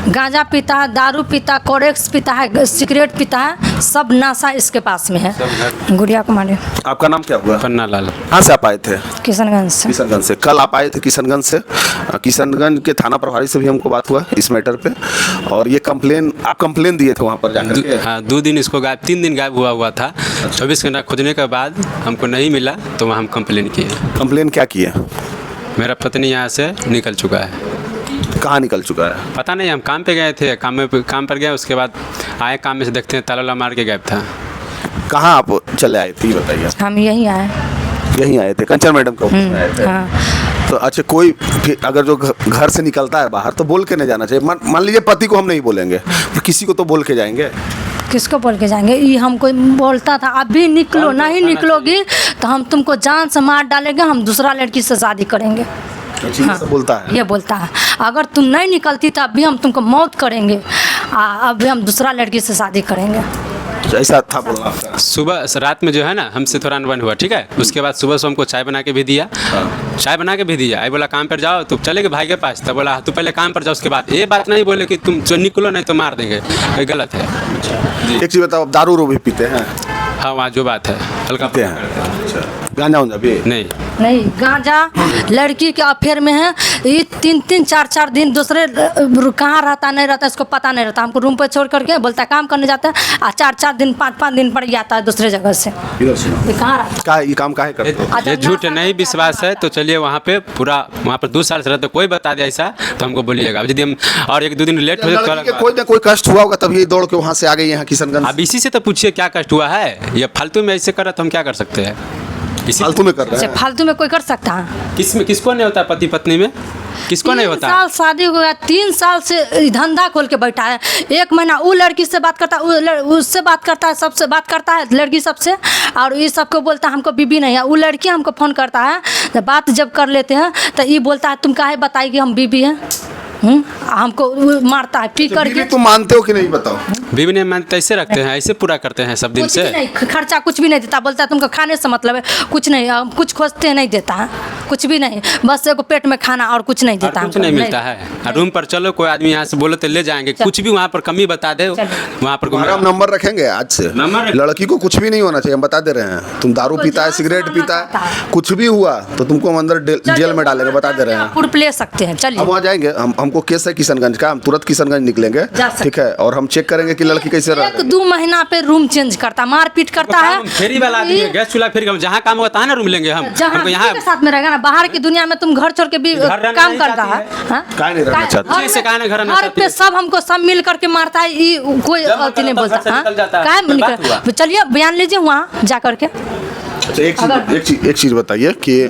गांजा पीता है, दारू पीता है, कोरेक्स पीता है, सिगरेट पीता है, सब नशा इसके पास में है। गुड़िया कुमारी। आपका नाम क्या हुआ? पन्ना लाल। कहाँ से आप आए थे? किशनगंज से। किशनगंज से। कल आप आए थे किशनगंज से। किशनगंज के थाना प्रभारी से भी हमको बात हुआ इस मैटर पे, और ये कंप्लेन आप कंप्लेन दिए थे वहाँ पर जाकर के? हाँ, 2 दिन इसको गायब, 3 दिन गायब हुआ था। 24 घंटा खोजने के बाद हमको नहीं मिला तो वहाँ हम कंप्लेन किए। कंप्लेन क्या किए? मेरा पत्नी यहाँ से निकल चुका है। कहाँ निकल चुका है? पता नहीं, हम काम पे गए थे, काम पर गए, उसके बाद आए काम में से देखते हैं ताला मार के गायब था। कहाँ आप चले आए थे ये बताइए? हम यहीं आए। यहीं आए थे, कंचन मैडम का ऑफिस में आए थे। हाँ। तो अच्छा, कोई फिर अगर जो घर से निकलता है बाहर तो बोल के नहीं जाना चाहिए। मान लीजिए पति को हम नहीं बोलेंगे तो किसी को तो बोल के जाएंगे। किसको बोल के जाएंगे? ये हमको बोलता था अभी निकलो, नहीं निकलोगी तो हम तुमको जान से मार डालेंगे, हम दूसरा लड़की से शादी करेंगे। हाँ, बोलता है। ये बोलता है अगर तुम नहीं निकलती तो अभी हम तुमको मौत करेंगे, अभी हम दूसरा लड़की से शादी करेंगे। ऐसा था बोलना आपका? सुबह रात में जो है ना हमसे थोड़ा अनबन हुआ, ठीक है। उसके बाद सुबह से हमको चाय बना के भी दिया। चाय बना के भी दिया। आई बोला काम पर जाओ, तो चले गए भाई के पास। तब बोला तू पहले काम पर जाओ, उसके बाद ये बात नहीं बोले कि तुम जो निकलो नहीं तो मार देंगे, ये गलत है। एक चीज़ बताओ, दारू रो भी पीते हैं? हाँ, वहाँ जो बात है हल्का पीते हैं। अच्छा, गांजा उंजा भी नहीं, गांजा लड़की के अफेयर में है। ये 3-3, 4-4 दिन दूसरे कहाँ रहता नहीं रहता इसको पता नहीं रहता। हमको रूम पर छोड़ करके बोलता है काम करने जाता है, और 4-4 दिन 5-5 दिन पर आता है दूसरे जगह से। ये कहाँ रहता है? ये काम काहे करते हो? ये झूठ नहीं विश्वास है तो चलिए वहाँ पे पूरा वहाँ पर 2 साल से रहते, कोई बता दे ऐसा तो हमको बोलिएगा। अब यदि हम और 1-2 दिन लेट हो जाए तो कोई ना कोई कष्ट हुआ होगा तभी दौड़ के वहाँ से आ गए यहाँ किशनगंज। अब इसी से तो पूछिए क्या कष्ट हुआ है। ये फालतू में ऐसे कर रहा तो हम क्या कर सकते हैं? फालतू में कर रहे हैं। फालतू में कोई कर सकता है? किसको नहीं होता पति पत्नी में? किसको नहीं होता? 3 साल शादी हो गया, 3 साल से धंधा खोल के बैठा है। 1 महीना वो लड़की से बात करता है, उससे बात करता है, सबसे बात करता है, लड़की सबसे, और ये सबको बोलता है हमको बीबी नहीं है। वो लड़की हमको फ़ोन करता है, बात जब कर लेते हैं तो ये बोलता है तुम काहे बताई कि हम बीबी हैं। हमको मारता है पी करके। तुम मानते हो कि नहीं बताओ? बीबी नहीं मानते, ऐसे रखते हैं, ऐसे पूरा करते हैं सब दिन से। नहीं, खर्चा कुछ भी नहीं देता, बोलता है तुमको खाने से मतलब है, कुछ नहीं, हम कुछ खोजते हैं नहीं देता है, कुछ भी नहीं, बस एगो पेट में खाना और कुछ नहीं देता। कुछ नहीं मिलता है। रूम पर चलो, कोई आदमी यहाँ से बोले तो ले जाएंगे, कुछ भी वहाँ पर कमी बता दे, वहाँ पर हम नंबर रखेंगे आज से। लड़की को कुछ भी नहीं होना चाहिए, हम बता दे रहे हैं। तुम दारू पीता है, सिगरेट पीता है, कुछ भी हुआ तो तुमको हम अंदर जेल में डालेंगे, बता दे रहे हैं। ले सकते हैं, चलिए। हम वहाँ जाएंगे, हमको केस है किशनगंज का, हम तुरंत किशनगंज निकलेंगे, ठीक है, और हम चेक करेंगे कि लड़की कैसे रह रही है। 1-2 महीना पे रूम चेंज करता, मारपीट करता है। फेरी वाला आदमी है, गैस चूल्हा फेरी, जहाँ काम होगा तहाँ ना रूम लेंगे हम। हमको यहाँ के साथ में रहेगा ना, बाहर की दुनिया में तुम घर छोड़ के भी काम करता है। काहे नहीं रहना चाहते? घर पे सब हमको सब मिल करके मारता है, ये कोई गलती नहीं बोलता। चलिए बयान लीजिए वहाँ जा करके। अच्छा, एक चीज बताइए कि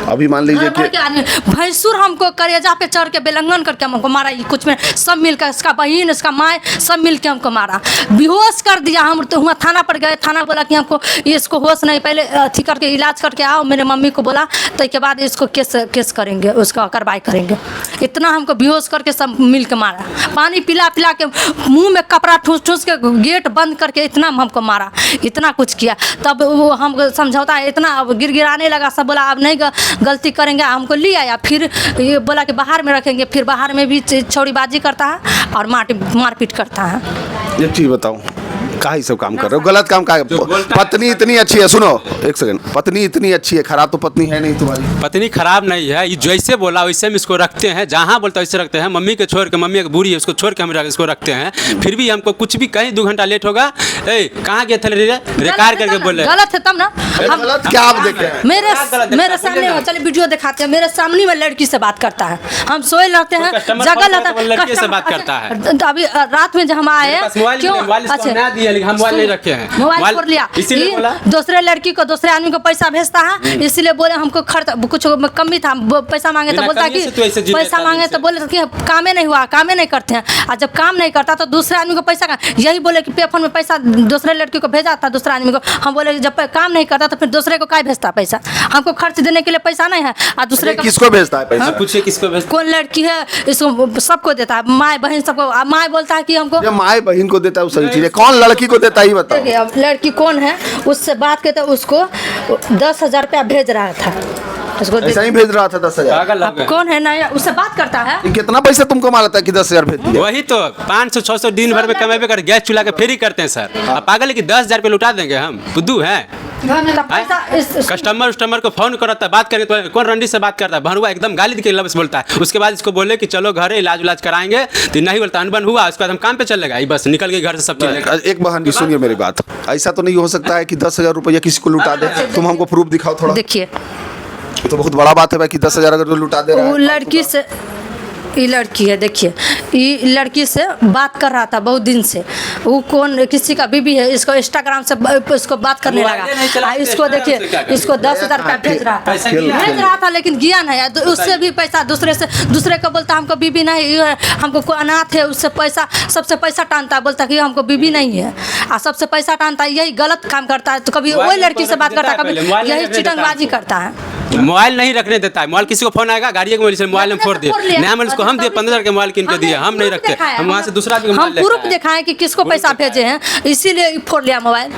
अभी मान लीजिए कि भैंसुर हमको करेजा पे चढ़ के बेलंगन करके हमको मारा, ये कुछ में सब मिलकर, इसका बहन, इसका माँ, सब मिलके हमको मारा, बेहोश कर दिया। हम तो हुआ थाना पर गए, थाना बोला कि हमको इसको होश नहीं, पहले अथी करके इलाज करके आओ। मेरे मम्मी को बोला तो के बाद इसको केस करेंगे, उसका कार्रवाई करेंगे। इतना हमको बेहोश करके सब मिल के मारा, पानी पिला पिला के, मुँह में कपड़ा ठूस ठूस के, गेट बंद करके, इतना हमको मारा, इतना कुछ किया। तब वो हम समझौता इतना अब गिड़गिड़ाने लगा, सब बोला अब नहीं गलती करेंगे। हमको ले आया, फिर ये बोला कि बाहर में रखेंगे, फिर बाहर में भी छौड़ीबाजी करता है और मारपीट करता है। एक चीज बताओ, काहे ये सब काम कर रहे हो? गलत काम काहे? पत्नी इतनी अच्छी है, सुनो एक सेकंड, पत्नी इतनी अच्छी है, खराब तो पत्नी है नहीं तुम्हारी। पत्नी खराब नहीं है, ये जैसे बोला वैसे हम इसको रखते हैं, जहाँ बोलता है वैसे रखते हैं। मम्मी के छोड़ के, मम्मी एक बूढ़ी है उसको छोड़ के हम इसको रखते हैं, फिर भी हमको कुछ भी कहीं 2 घंटा लेट होगा, कहाँ गए थे रेकार करके बोले। गलत है तब ना, गलत क्या आप देखे? मेरे सामने, चलिए वीडियो दिखाते हैं, मेरे सामने में लड़की से बात करता है, हम सोए रहते हैं, जगह लड़की से बात करता है। अभी रात में जब हम आए, क्यों हम मोबाइल नहीं रखे हैं, मोबाइल फोड़ लिया, दूसरे लड़की को, दूसरे आदमी को पैसा भेजता है, इसीलिए बोले हमको खर्च कुछ कमी था, पैसा मांगे तो बोलता कि पैसा मांगे तो बोले कि कामे नहीं हुआ, कामे नहीं करते हैं। और जब काम नहीं करता तो दूसरे आदमी को पैसा, यही बोले कि पे फोन में पैसा दूसरे लड़की को भेजा था, दूसरे आदमी को। हम बोले जब काम नहीं करता तो फिर दूसरे को क्या भेजता पैसा? हमको खर्च देने के लिए पैसा नहीं है, और दूसरे को किसको भेजता है पैसा? पूछिए किसको भेजता? कौन लड़की है इसको सबको देता है, माँ बहन सबको। माँ बोलता है कि हमको, माँ बहन को देता है, सही चीज है। कौन लड़की को देता ही बताओ? अब लड़की कौन है, उससे बात करते उसको 10,000 रुपया भेज रहा था। उसको ऐसा ही भेज रहा था 10,000। पागल हो अब गए। कौन है नया उससे बात करता है। कितना पैसा तुमको कमा लेता है कि 10,000 भेज दिया? वही तो 500-600 दिन भर में कमेबे कर गैस चूल्हा के फेरी करते हैं सर। अब पागल है कि 10,000 रुपये लुटा देंगे हम? बुद्धू हैं? तो पैसा कस्टमर को फोन करता है, बात करेंगे तो कौन रंडी से बात करता है? भरुआ एकदम गाली के लफ्ज़ बोलता है। उसके बाद इसको बोले कि चलो घर इलाज कराएंगे तो नहीं बोलता, अनबन हुआ। उसके बाद हम काम पे चल लेगा, बस निकल गए घर से सब चीज़। एक बहन जी सुनिए मेरी बात, ऐसा तो नहीं हो सकता है कि 10,000 रुपया किसी को लुटा दे। तुम हमको प्रूफ दिखाओ थोड़ा। देखिए ये तो बहुत बड़ा बात है भाई कि 10,000 अगर लुटा दे रहा वो है। लड़की से, ये लड़की है देखिए, ये लड़की से बात कर रहा था बहुत दिन से। वो कौन किसी का बीबी है, इसको इंस्टाग्राम से इसको बात करने लगा। इसको देखिए, इसको 10,000 रुपया भेज रहा था लेकिन गया नहीं। तो उससे भी पैसा दूसरे को बोलता हमको बीबी नहीं, ये हमको कोई अनाथ है, उससे पैसा सबसे पैसा टानता है, बोलता कि हमको बीबी नहीं है और सबसे पैसा टानता है। यही गलत काम करता है। तो कभी वही लड़की से बात करता है, कभी यही चिटंगबाजी करता है। मोबाइल नहीं रखने देता है। मोबाइल किसी को फोन आएगा, गाड़ी के मोबाइल में फोड़ दिए। नया मोबाइल उसको हम दिए 15,000 के मोबाइल किन के दिए, हम नहीं रखते। हम वहाँ से दूसरा आदमी हम प्रूफ दिखाएं कि किसको पैसा भेजे हैं, इसीलिए फोड़ लिया मोबाइल।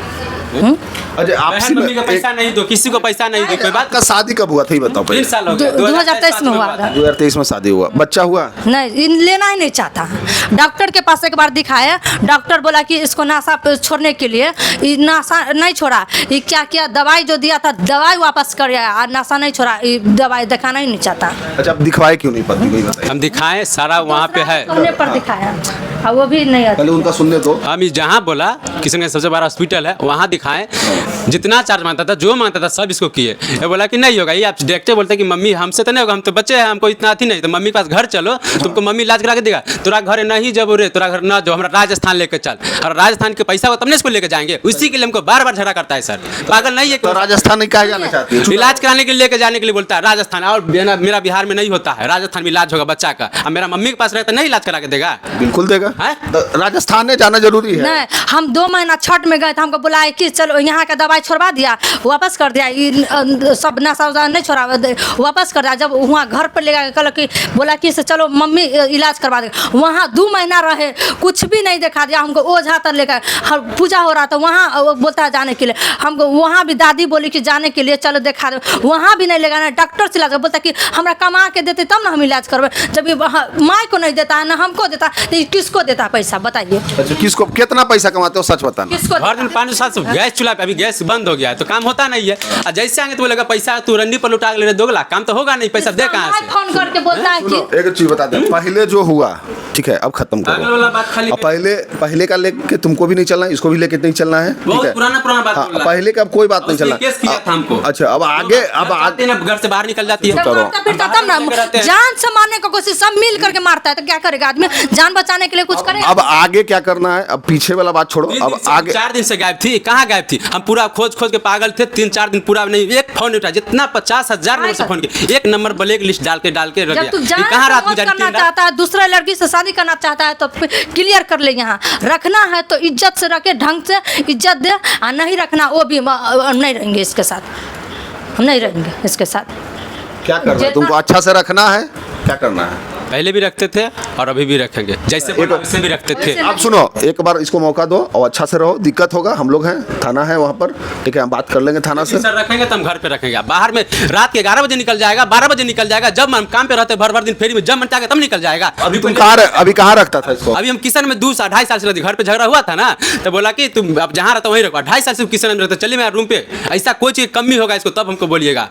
अजय आपसी मम्मी का पैसा नहीं दो, किसी को पैसा नहीं दो, कोई बात। का शादी कब हुआ था ये बताओ 3 पहले। साल हो गए। 2023 में हुआ था। 2023 में शादी हुआ, बच्चा हुआ नहीं, इन लेना ही नहीं चाहता। डॉक्टर के पास एक बार दिखाया, डॉक्टर बोला कि इसको नशा छोड़ने के लिए, ये नशा नहीं छोड़ा। ये क्या किया, दवाई जो दिया था दवाई वापस कर आया और नशा नहीं छोड़ा। ये दवाई दिखाना ही नहीं चाहता। अच्छा अब दिखवाए क्यों नहीं पति को बताइए। हम दिखाएं, सारा वहाँ पे है। सुनने पर दिखाया और वो भी नहीं आता। पहले उनका सुनने दो। हम जहाँ बोला किसी ने सबसे बड़ा हॉस्पिटल है वहाँ दिखाएं, जितना चार्ज मांगता था जो मांगता था सब इसको किए। ये बोला कि नहीं होगा। ये आप डायरेक्टर बोलते कि मम्मी हमसे तो नहीं होगा, हम तो बच्चे हैं, हमको इतना अथी नहीं। तो मम्मी के पास घर चलो, तुमको मम्मी इलाज करा के देगा। तोरा घर नहीं जब रे, तोरा घर ना जो, हमारा राजस्थान लेकर चल, और राजस्थान के पैसा को तब इसको लेकर जाएंगे। उसी के लिए हमको बार बार झगड़ा करता है सर। पागल नहीं है तो राजस्थान नहीं कहा जाना चाहती है? इलाज कराने के लिए लेकर जाने के लिए बोलता है राजस्थान। और मेरा बिहार में नहीं होता है, राजस्थान में इलाज होगा बच्चा का। अब मेरा मम्मी के पास रहता नहीं इलाज करा के देगा? बिल्कुल देगा। हैं? राजस्थान में जाना जरूरी है। नहीं, हम 2 महीना छठ में गए थे, हमको बुलाए कि चलो यहाँ का दवाई छोड़वा दिया, वापस कर दिया। सब नशा वशा नहीं छोड़ा, वापस कर दिया। जब वहाँ घर पर ले गए, कल कि बोला कि से चलो मम्मी इलाज करवा देगा। वहाँ 2 महीना रहे, कुछ भी नहीं दिखा दिया हमको। ओझा तर लेकर पूजा हो रहा था, वहाँ बोलता है जाने के लिए। हमको वहाँ भी दादी बोली कि जाने के लिए चलो दिखा दो, वहाँ भी नहीं ले गया। डॉक्टर से इलाज बोलता कि हमरा कमा के देते तब ना हम इलाज करवे। जब ये माँ को नहीं देता है ना हमको देता, तो किसको देता पैसा बताइए? अच्छा किसको कितना पैसा कमाते हो सच बताना। किसको हर दिन 500-700 गैस चूल्हा पे, अभी गैस बंद हो गया है तो काम होता नहीं है। और जैसे आएंगे तो बोलेगा पैसा तू रंडी पर लुटा ले दोगला, काम तो होगा नहीं, पैसा दे कहाँ से? फोन करके बोलता है सुनो कि एक चीज बता दे, पहले जो हुआ ठीक है अब खत्म अगले वाला बात करो। खाली अब पहले का लेके तुमको भी नहीं चलना है, इसको भी लेके नहीं चलना है, ठीक बहुत है? पुराना बात हाँ, बोल रहा है। पहले का अब कोई बात नहीं उसने चलना। केस किया था हमको। अच्छा अब आगे घर से बाहर निकल जाती है। जब मारता पीटता तब ना, जान से मारने की कोशिश, सब मिल करके मारता है तो क्या करेगा आदमी? जान बचाने के लिए कुछ करेगा। अब आगे क्या करना है? अब पीछे वाला बात छोड़ो, अब आगे 4 दिन से गायब थी। कहाँ गायब थी? हम पूरा खोज के पागल थे। 3-4 दिन पूरा नहीं, एक फोन नहीं उठा। जितना 50,000 नंबर से फोन किया, एक नंबर ब्लैक लिस्ट डाल के रख जब तू दिया। जान कहाँ रात से मौज गुजारी? करना चाहता है, दूसरे लड़की से शादी करना चाहता है तो क्लियर कर ले। यहाँ रखना है तो इज्जत से रखे, ढंग से इज्जत दे। और नहीं रखना वो भी नहीं रहेंगे इसके साथ, हम नहीं रहेंगे इसके साथ। क्या करना है? तुमको अच्छा से रखना है, क्या करना है? पहले भी रखते थे और अभी भी रखेंगे, जैसे बोला वैसे भी रखते थे। आप सुनो, एक बार इसको मौका दो और अच्छा से रहो। दिक्कत होगा, हम लोग हैं, थाना है वहाँ पर, ठीक है? हम बात कर लेंगे थाना से। सर रखेंगे तो हम घर पे रखेंगे। बाहर में रात के 11 बजे निकल जाएगा, 12 बजे निकल जाएगा। जब हम काम पे रहते भर दिन फेरी में, जब मन चाहे तब निकल जाएगा। अभी तुम अभी कहाँ रखता था इसको? अभी हम किशन में 2-2.5 साल से रहते। घर पे झगड़ा हुआ था ना तो बोला कि तुम अब जहाँ रहता वहीं रखो। 2.5 साल से किशन में रहते। चलिए मेरा रूम पे, ऐसा कोई चीज़ कमी होगा इसको तब हमको बोलिएगा।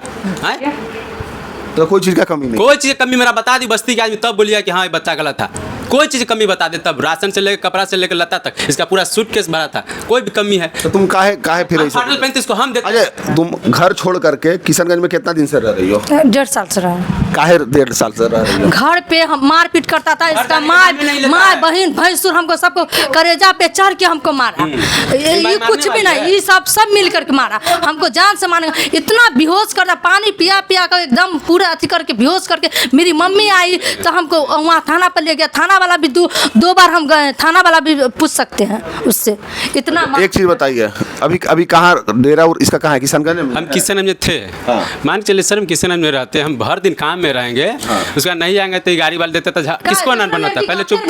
तो कोई चीज़ का कमी नहीं। कोई चीज़ कमी मेरा बता दी बस्ती के आदमी, तब बोलिएगा कि हाँ ये बच्चा गलत था। कोई चीज़ कमी बता दे तब, राशन से लेकर कपड़ा से लेकर लता तक, इसका पूरा सूटकेस भरा था। कोई भी कमी है तो तुम काहे फिर ऐसे? फाटल पहनते इसको हम देते। अजय तुम घर छोड़ करके किशनगंज में कितना दिन से रह रही हो? 1.5 साल से रहा। काहे 1.5 साल से रह रही हो? घर पे हम मारपीट करता था। इसका माँ बहन भैंसुर हमको सबको करेजा पे चढ़ के हमको मारा। ये कुछ भी नहीं, ये सब मिल करके मारा हमको, जान से मारेगा। इतना बेहोश करता, पानी पिया कर एकदम पूरा अथी करके बेहोश करके। मेरी मम्मी आई तो हमको वहाँ थाना पर ले गया। थाना वाला भी 2 बार हम गए, थाना वाला भी पूछ सकते हैं उससे। इतना एक चीज बताइए, अभी कहाँ डेरा और इसका कहाँ है? किशनगंज में? हम किशनगंज में थे। हाँ। मान के चलिए सर हम किशनगंज में रहते हैं। हम हर दिन काम में रहेंगे उसका नहीं आएंगे तो ये गाड़ी वाले देते तो किसको नन बनाता है? पहले चुप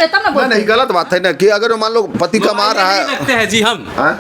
नहीं गलत बात है ना कि अगर मान लो पति कमा रहा नहीं है। रखते हैं जी हम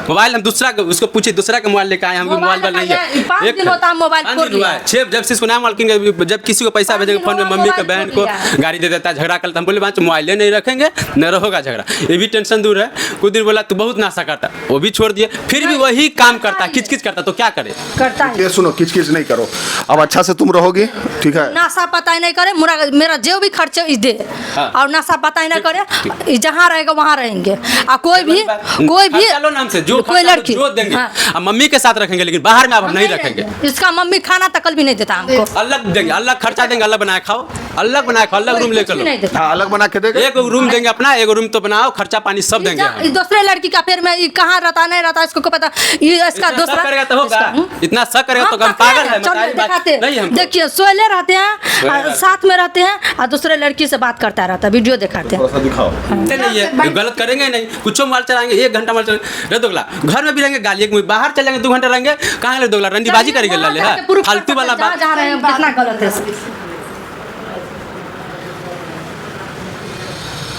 मोबाइल, हम दूसरा उसको पूछे दूसरा का मोबाइल लेके आए, हम मोबाइल नहीं है। 5 दिन होता है मोबाइल पाँच फोड़ दिन हुआ लिया। है। 6 जब से इसको नाम मालकिन जब किसी को पैसा भेजेंगे फोन में मम्मी को बहन को गाड़ी दे देता है, झगड़ा करता। हम बोले बात मोबाइल नहीं रखेंगे न रहोगा झगड़ा, ये भी टेंशन दूर है। कुछ दिन बोला तू बहुत नाशा करता, वो भी छोड़ दिए, फिर भी वही काम करता, किच किच करता, तो क्या करे? करता है ये सुनो, किच किच नहीं करो, अब अच्छा से तुम रहोगी, ठीक है? नशा पता ही नहीं करे, मेरा जो भी खर्चे इस दे और नशा पता ही नहीं करे, जहाँ रहेगा वहाँ रहेंगे। और कोई भी चलो नाम से जो कोई लड़की जो देंगे अब मम्मी के साथ रखेंगे, लेकिन बाहर में अब हम नहीं रखेंगे। इसका मम्मी खाना तकल भी नहीं देता हमको। अलग देंगे, अलग खर्चा देंगे, अलग बनाए खाओ, अलग बनाए खाओ, अलग रूम लेकर लो। हाँ, अलग बना के देगा। एक रूम देंगे अपना, एक रूम तो बनाओ, खर्चा पानी सब देंगे हम। दूसरे लड़की का फिर में कहाँ रहता नहीं रहता इसको पता, ये इसका दूसरा करेगा तो होगा, इतना शक करेगा तो हम पागल है। हमारी बात नहीं हमको। देखिए सोले रहते हैं, साथ में रहते हैं और दूसरे लड़की से बात करता रहता है, वीडियो दिखाते हैं। थोड़ा सा दिखाओ। नहीं है, गलत करेंगे नहीं, कुछ मोबाइल चलाएंगे, 1 घंटा मोबाइल चलाएंगे, दोगला घर में भी रहेंगे गाली, बाहर चलेंगे 2 घंटा रहेंगे, कहाँ ले दोगला रंडीबाजी करेंगे लाले है, फालतू वाला बात। जा रहे हैं कितना गलत है।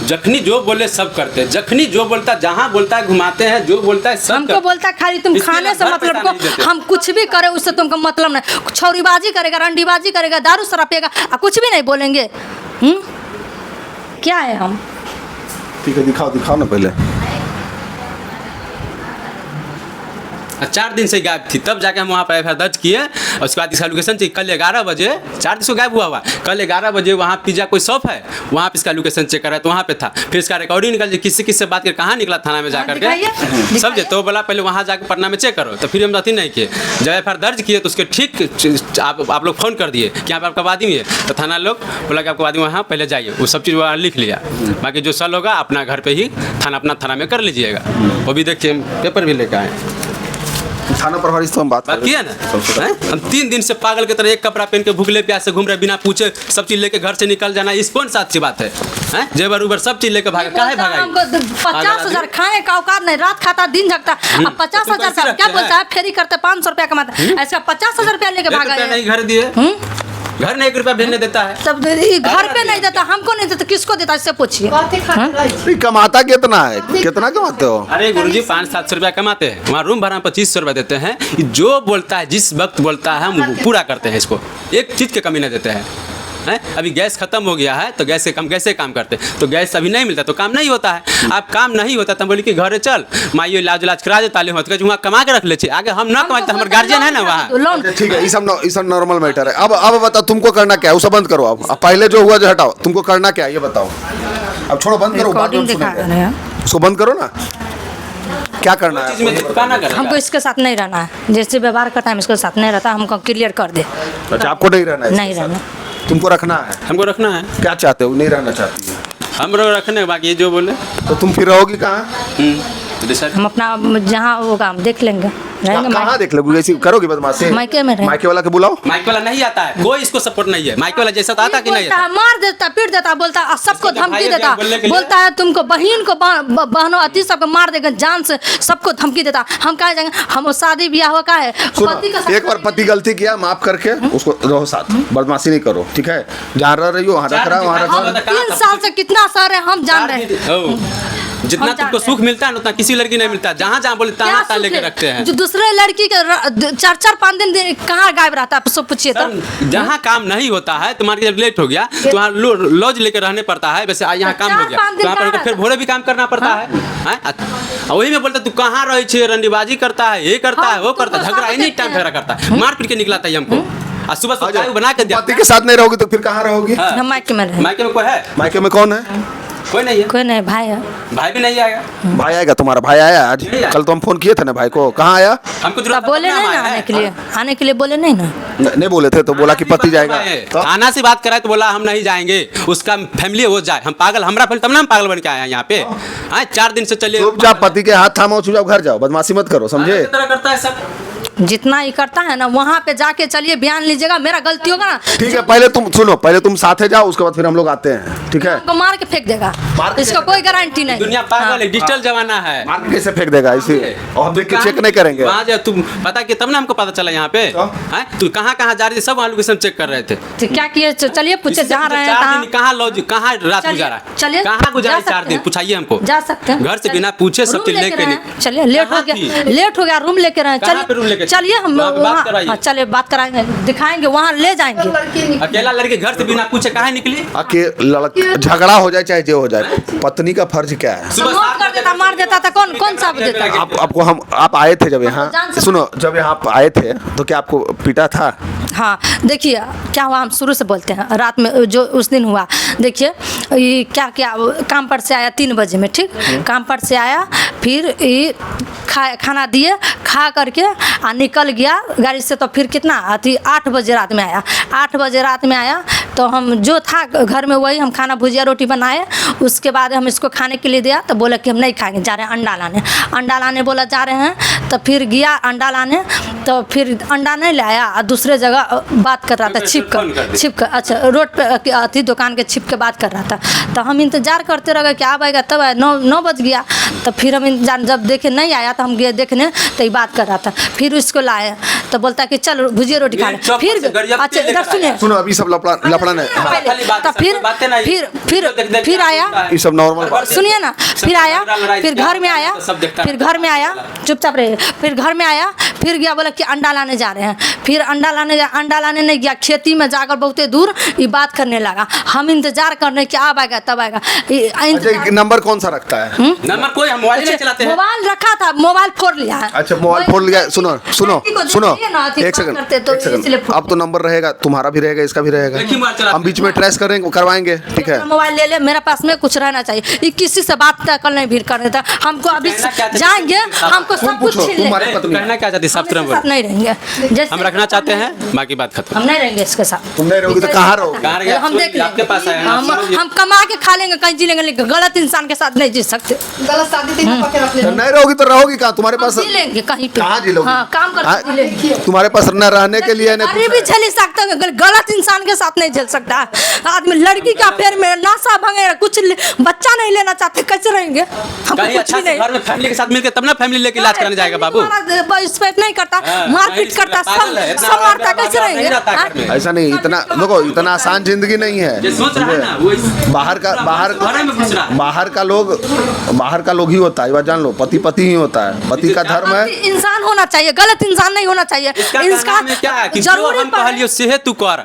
जखनी जो बोले सब करते, जखनी जो बोलता जहाँ बोलता है घुमाते हैं, जो बोलता है सब हमको बोलता है खाली तुम खाने से मतलब को, हम कुछ भी करे उससे तुमको मतलब नहीं। छौरीबाजी करेगा, रंडीबाजी करेगा, दारू शराब पिएगा, कुछ भी नहीं बोलेंगे। क्या है हम? ठीक है, दिखाओ दिखाओ ना पहले। 4 दिन से गायब थी, तब जाके हम वहाँ पर एफआईआर दर्ज किए। और उसके बाद इसका लोकेशन चेक, कल 11 बजे 4 दिन से गायब हुआ, कल 11 बजे वहाँ पिज्जा कोई शॉप है, वहाँ पे इसका लोकेशन चेक करा तो वहाँ पे था। फिर इसका रिकॉर्डिंग निकल, किससे किससे बात कर कहाँ निकला थाना में जाकर के समझे। तो बोला पहले वहाँ जाकर पटना में चेक करो, तो फिर हम अथी नहीं किए। जब एफआईआर दर्ज किए तो उसके ठीक आप लोग फ़ोन कर दिए कि यहाँ पर आपका आदमी है, तो थाना लोग बोला कि आपका आदमी वहाँ पहले जाइए, वो सब चीज़ वहाँ लिख लिया। बाकी जो सल होगा अपना घर पर ही थाना में कर लीजिएगा। वो भी देखिए पेपर भी लेकर आए, थाना प्रभारी से हम बात किया ना। हम 3 दिन से पागल की तरह एक कपड़ा पहन के भूखले प्यास से घूम रहे, बिना पूछे सब चीज लेके घर से निकल जाना, इस कौन सा अच्छी बात है? जेबर उबर सब चीज लेके भागा, काहे भागा? 50,000 खाने का औकात नहीं, रात खाता दिन जगता। अब 50,000 क्या बोलता है, फेरी करते 500 रुपया कमाता है, ऐसा 50,000 रुपया लेके भागा है। नहीं घर दिए, घर में 1 रुपया भेजने देता है, तब घर पे नहीं देता, हमको नहीं देता, किसको देता इससे पूछिए। कमाता कितना है, कितना कमाते हो? अरे गुरुजी 500-700 रुपया कमाते हैं, वहाँ रूम भाड़ा 2500 रुपया देते हैं। जो बोलता है जिस वक्त बोलता है हम पूरा करते हैं, इसको एक चीज़ की कमी नहीं देते हैं। अभी गैस खत्म हो गया है तो गैस से कैसे काम करते, तो गैस अभी नहीं मिलता तो काम नहीं होता है। आप काम नहीं होता तो बोली कि घरे चल माइयो इलाज करा दे, ताले होते वहाँ कमा के रख ले, आगे हम ना कमाते, हमारे गार्जियन है ना वहाँ। ठीक है, ये सब नॉर्मल मैटर है। अब बताओ तुमको करना क्या है, उसे बंद करो। अब पहले जो हुआ जो हटाओ, तुमको करना क्या है ये बताओ। अब छोड़ो, बंद करो, उसको बंद करो ना। क्या करना है? हमको इसके साथ नहीं रहना है, जैसे व्यवहार करता है इसके साथ नहीं रहता, हमको क्लियर कर दे। अच्छा, आपको नहीं रहना है? नहीं रहना, तुमको रखना है? हमको रखना है। क्या चाहते हो? नहीं रहना चाहती है? हम रखने, बाकी ये जो बोले। तो तुम फिर रहोगी कहाँ? हम अपना जहाँ होगा हम देख लेंगे, रहेंगे। कहाँ देख लोगे? ऐसी करोगी बदमाशी? मायके में रहेंगे। मायके वाला के बुलाओ। माइक वाला नहीं आता है, कोई इसको सपोर्ट नहीं है। माइक वाला जैसा आता कि नहीं आता? मार देता, पीट देता, बोलता सबको धमकी देता, बोलता है तुमको बहन को बहनों अति सबको मार देगा, जान से सबको धमकी देता। हम कहाँ जाएंगे? हम शादी ब्याह हो का है, एक बार पति गलती किया, माफ करके उसको रहो साथ, बदमाशी नहीं करो, ठीक है? जहाँ रह रही हो वहाँ रख रहा है, वहाँ रख। 3 साल से कितना सर है हम जान रहे हैं। जितना तुमको सुख मिलता है उतना किसी लड़की नहीं मिलता। जहाँ जहाँ बोले ताना लेके रखते हैं। जो दूसरे लड़की के 4-5 दिन कहाँ गायब रहता है, सब पूछिए तो। जहाँ काम नहीं होता है, तुम्हारे जब लेट हो गया तो वहाँ लॉज लेकर रहने पड़ता है। वैसे यहाँ काम हो गया तो वहाँ पर फिर भोरे भी काम करना पड़ता है। वही में बोलता तू कहाँ रही छे, रंडीबाजी करता है, ये करता है, वो करता है, झगड़ा एनी टाइम झगड़ा करता है, मार पीट के निकलाता है हमको। आज सुबह बना के दिया। पति के साथ नहीं रहोगी तो फिर कहाँ रहोगी? मायके में। मायके में कोई है? मायके में कौन है? कोई नहीं है। कोई नहीं, भाई है। भाई भी नहीं आएगा। भाई आएगा? तुम्हारा भाई आया आज? कल तो हम फोन किए थे ना भाई को, कहाँ आया? हमको बोले नहीं ना आने के लिए बोले नहीं ना। नहीं बोले थे तो बोला कि पति जाएगा। थाना से बात कराए तो बोला हम नहीं जाएंगे, उसका फैमिली वो जाए। हम पागल, हमरा तब ना हम पागल बन के आए यहाँ पे। 4 दिन से चलिए। पति के हाथ थामो, छू जाओ, घर जाओ, बदमाशी मत करो, समझे? करता है सब जितना ही करता है ना वहाँ पे जाके चलिए बयान लीजिएगा, मेरा गलती होगा ना ठीक है, पहले तुम सुनो, पहले तुम साथे जाओ, उसके बाद फिर हम लोग आते हैं, ठीक है? हमको मार के फेंक देगा, इसका कोई गारंटी नहीं। दुनिया पागल है, डिजिटल जमाना है। मार के कैसे फेंक देगा इसे? और हम देख के चेक नहीं करेंगे? वहाँ जब तुम पता कि तब ना हमको पता चला यहाँ पे हैं, तू कहाँ कहाँ जा रही थी, सब वहाँ लोकेशन चेक कर रहे थे। तो क्या किए? चलिए पूछे जहाँ रहे हैं कहाँ कहाँ रात गुजारा, चलिए कहाँ गुजारा जा 4 सकते दिन, हैं। पूछाइए हमको। जा सकते हैं घर से बिना पूछे सब चीज लेके नहीं। चलिए लेट हो गया, लेट हो गया, रूम लेके रहे। कहाँ पे रूम लेके? चलिए हम वहाँ पे बात कराइए। वहाँ चलिए बात कराएंगे, दिखाएंगे, वहाँ ले जाएंगे। अकेला लड़की घर से बिना पूछे कहाँ निकली? झगड़ा हो जाए चाहे जो हो जाए, पत्नी का फर्ज क्या है? सुबह नोट कर देता, मार देता था, कौन सा देता? आप आए थे जब यहाँ, जान सकते सुनो, जब यहाँ आप आए थे तो क्या आपको पीटा था? हाँ देखिए क्या हुआ, हम शुरू से बोलते हैं। रात में जो उस दिन हुआ, देखिए ये क्या क्या काम पर से आया 3 बजे में, ठीक, काम पर से आया, फिर ये खाना दिए, खा करके निकल गया गाड़ी से। तो फिर कितना 8 बजे रात में आया, 8 बजे रात में आया। तो हम जो था घर में वही हम खाना भुजिया रोटी बनाए। उसके बाद हम इसको खाने के लिए दिया तो बोला कि हम नहीं खाएंगे, जा रहे हैं अंडा लाने। अंडा लाने बोला जा रहे हैं, तो फिर गया अंडा लाने। तो फिर अंडा नहीं लाया और दूसरे जगह बात कर रहा था, छिप कर अच्छा रोड पे अथी दुकान के छिप के बात कर रहा था। तो हम इंतज़ार करते रह गए कि अब आएगा, तब आया। 9 बज गया। तो फिर हम इंतजार, जब देखे नहीं आया तो हम गए देखने, तो ये बात कर रहा था। फिर उसको लाए तो बोलता कि चल भुजिया रोटी खा ले। फिर अच्छा इधर सुनिए, सुनो, अभी सब लफड़ा नहीं, तो फिर आया, ये सब नॉर्मल। सुनिए ना, फिर आया, फिर घर में आया, फिर घर में आया, चुपचाप रहे। फिर घर में आया, फिर गया बोला कि अंडा लाने जा रहे हैं। फिर अंडा लाने नहीं गया, खेती में जाकर बहुते दूर ये बात करने लगा। हम इंतजार करने कि अब आएगा तब आएगा। अच्छा, नंबर कौन सा रखता है? नंबर कोई, हम मोबाइल नहीं चलाते हैं। मोबाइल रखा था, मोबाइल फोड़ लिया है। अच्छा, मोबाइल फोड़ लिया। सुनो, एक सेकंड, अब तो नंबर रहेगा, तुम्हारा भी रहेगा, इसका भी रहेगा। हम बीच में ट्रेस करेंगे, करवाएंगे, ठीक है? मोबाइल ले ले, मेरे पास में कुछ रहना चाहिए। ये किसी से बात कल नहीं भी करने था हमको। अभी जाएंगे, हमको सब कुछ छीन लेंगे। कहना क्या चाहती, साफ सुथरा नहीं रहेंगे, हम रखना चाहते हैं, बाकी बात खत्म। हम नहीं रहेंगे इसके साथ। तुम नहीं रहोगे तो कहाँ रहोगे? हम देख आपके पास आए हैं, हम कमा के खा लेंगे, कहीं जी लेंगे, लेकिन गलत इंसान के साथ नहीं जी सकते। गलत शादी नहीं रहोगी तो रहोगी कहाँ? तुम्हारे पास जी लेंगे कहीं पे, कहाँ जी लोगे? हाँ, काम करके जी लेंगे। तुम्हारे पास न रहने के लिए नहीं अरे भी झेल सकता है, गलत इंसान के साथ नहीं झेल सकता। आदमी लड़की का पैर में नासा भंगे, कुछ बच्चा नहीं लेना चाहते, कैसे रहेंगे? हम कहीं अच्छा से घर में फैमिली के साथ मिलकर तब ना फैमिली लेके इलाज कराने जाएगा बाबू। स्पेट नहीं करता, मारपीट करता, सब मारता, कैसे रहेंगे? ऐसा नहीं, इतना देखो, इतना आसान जिंदगी नहीं है। सोच रहा है ना वो बाहर का लोग ही होता है, ये बात जान लो। पति ही होता है, पति का धर्म है। इंसान होना चाहिए, गलत इंसान नहीं होना चाहिए। इसका क्या है कि जो हम कहलियो सेहे तू कर,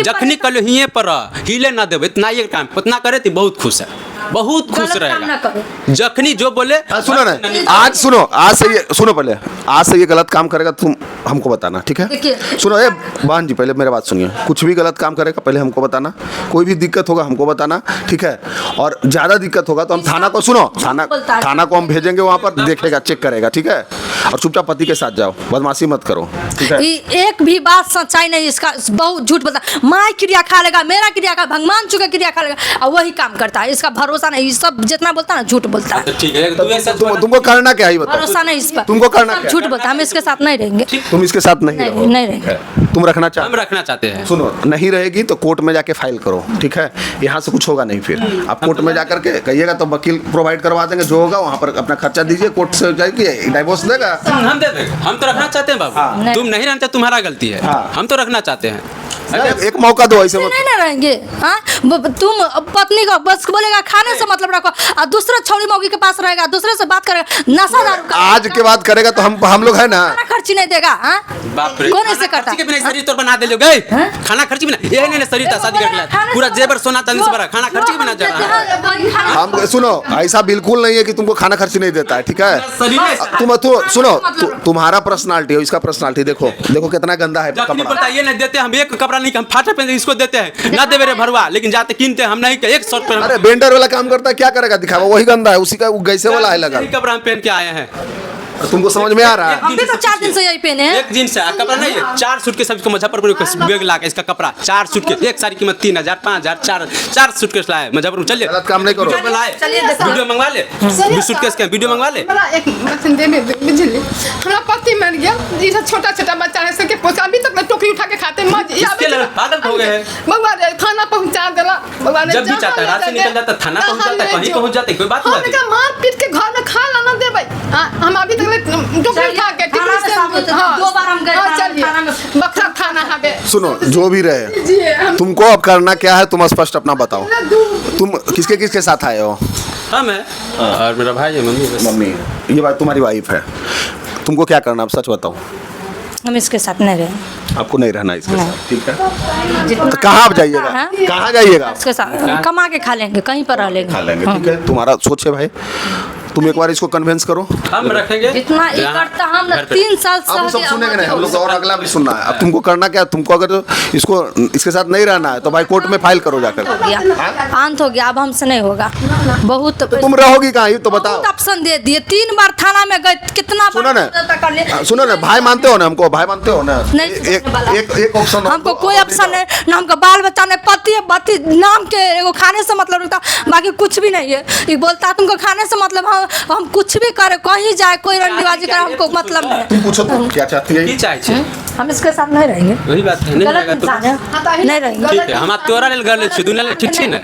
जखनी कहलियो हिये पर हिले ना देबे, इतना ये काम उतना करे तो बहुत खुश है, बहुत खुश रहेगा। जखनी जो बोले, सुनो ना, आज सुनो, आज से ये सुनो, पहले आज से ये गलत काम करेगा तुम हमको बताना, ठीक है? सुनो, ए बहन जी, पहले मेरी बात सुनिए। कुछ भी गलत काम करेगा पहले हमको बताना, कोई भी दिक्कत होगा हमको बताना, ठीक है? और ज़्यादा दिक्कत होगा तो हम थाना को, सुनो, थाना को हम भेजेंगे, वहाँ पर देखेगा, चेक करेगा, ठीक है? और चुपचाप पति के साथ जाओ, बदमाशी मत करो, ठीक है? एक भी बात सच्चाई नहीं, इसका बहुत झूठ बोलता। माँ क्रिया खा लेगा, मेरा क्रिया खा, भगवान चुका क्रिया खा लेगा, और वही काम करता है। इसका भरोसा नहीं, सब जितना बोलता है ना झूठ बोलता है। ठीक है, तुमको करना क्या है बताओ? भरोसा नहीं इस पर, तुमको करना क्या? झूठ बोलता है। हम इसके साथ नहीं रहेंगे। तुम इसके साथ नहीं रहेंगे। तुम रखना चाहते? हम रखना चाहते हैं। सुनो, नहीं रहेगी तो कोर्ट में जाके फाइल करो, ठीक है? यहाँ से कुछ होगा नहीं। फिर आप कोर्ट में जाकर के कहिएगा तो वकील प्रोवाइड करवा देंगे, जो होगा वहाँ पर अपना खर्चा दीजिए, कोर्ट से जाएगी, डाइवोर्स देगा। हम दे देंगे, हम तो रखना चाहते हैं बाबू। तुम नहीं रहना चाहते, तुम्हारा गलती है। हम तो रखना चाहते हैं। एक मौका दो, ऐसे नहीं ना रहेंगे। हाँ, तुम पत्नी को बस बोलेगा खाने से मतलब रखो, और दूसरे छौड़ी मौगी के पास रहेगा, दूसरे से बात करेगा, नशा दारू का आज के बाद करेगा तो हम लोग है ना, खर्ची नहीं देगा। बाप रे, कौन ऐसे करता? के बिना शरीर तो बना दे लोगे, खाना खर्ची बिना ये नहीं शरीर था, शादी करके पूरा जेवर सोना चांदी से भरा, खाना खर्ची के बिना जा रहा। हम सुनो, ऐसा बिल्कुल नहीं है कि तुमको खाना खर्ची नहीं देता है, ठीक है? तुम तो सुनो, तुम्हारा पर्सनालिटी हो, इसका पर्सनालिटी देखो कितना गंदा है कपड़ा। ये नहीं देते, हम एक कपड़ा नहीं, हम फाटा पहन इसको देते हैं ना, देवे रे भरवा, लेकिन जाते कीनते हम नहीं, एक शर्ट पर। अरे बेंडर वाला काम करता है, क्या करेगा? दिखावा वही गंदा है, उसी का गैसे वाला है लगा। कपड़ा हम पहन के आए हैं, तुमको समझ में आ रहा है? हम भी तो 4 दिन से यही पहने हैं। एक दिन से कपड़ा नहीं है, 4 सूटकेस हमको मुजफ्फरपुर का बैग ला के इसका कपड़ा 4 सूटकेस, एक साड़ी कीमत 3000 5000 4 सूटकेस लाए मुजफ्फरपुर। चलिए गलत काम नहीं करो। वीडियो मंगवा ले, 20 सूटकेस के वीडियो मंगवा ले। बड़ा एक बर्तन दे दे बुझली हमरा पति मर गया, ये छोटा छोटा बच्चा है सके पोसा अभी तक टोकरी उठा के खाते मज इसके लिए पागल हो गए हैं। भगवान ने थाना पहुंचा देला, भगवान ने जब भी चाहता है रात से निकल जाता, थाना पहुंच जाता है, कहीं पहुंच जाता है, कोई बात नहीं। हमने कहा मार पीट के घर में खा लाना दे भाई। हम अभी तक टोकरी उठा के थाना में साहब होते, 2 बार हम गए थाना में। बक्सा थाना हबे सुनो, जो भी रहे, जी हम तुमको अब करना क्या है, तुम स्पष्ट अपना बताओ। तुम किसके किसके साथ आए हो? हम है और मेरा भाई है, मम्मी बस। मम्मी, ये बात तुम्हारी वाइफ है। तुमको क्या करना, अब सच बताओ। हम इसके साथ नहीं रहे। आपको नहीं रहना इसके नहीं। साथ, ठीक है? जितना तो कहाँ आप जाइएगा? हाँ? कहाँ जाइएगा? इसके साथ कमा के खा लेंगे, कहीं पर रह लेंगे। खा लेंगे, ठीक है? तुम्हारा सोच है भाई, तुम एक बार इसको कन्विंस करो। हम रखेंगे जितना ये करता हम ना 3 साल से अब हम सब आगे सुनेंगे नहीं, हम लोग आगे और अगला भी सुनना है। अब तुमको करना क्या है? तुमको अगर इसको इसके साथ नहीं रहना है तो भाई कोर्ट में फाइल करो जाकर। हो गया, अंत हो गया, अब हमसे नहीं होगा। बहुत तुम रहोगी कहाँ, ये तो बताओ। बहुत ऑप्शन दे दिए, 3 बार थाना में गए, कितना सुनो बार ना, मदद कर लिए। सुनो ना, भाई मानते हो ना हमको, भाई मानते हो ना? नहीं एक सुनने वाला। एक ऑप्शन हमको कोई ऑप्शन नहीं, ना हमको बाल बच्चा नहीं, पति नाम के एगो खाने से मतलब रखता, बाकी कुछ भी नहीं है। ये बोलता है तुमको खाने से मतलब, हम कुछ भी करे, कहीं जाए, कोई रंडीबाजी करे, हमको मतलब नहीं। तुम पूछो तुम क्या चाहती है? की चाहे हम इसके साथ नहीं रहेंगे। वही बात है, नहीं गलत रहेगा तो इंसान है, नहीं रहेंगे। ठीक है। हम आप तोरा लेल गले छी, दुनिया लेल ठीक छी ना।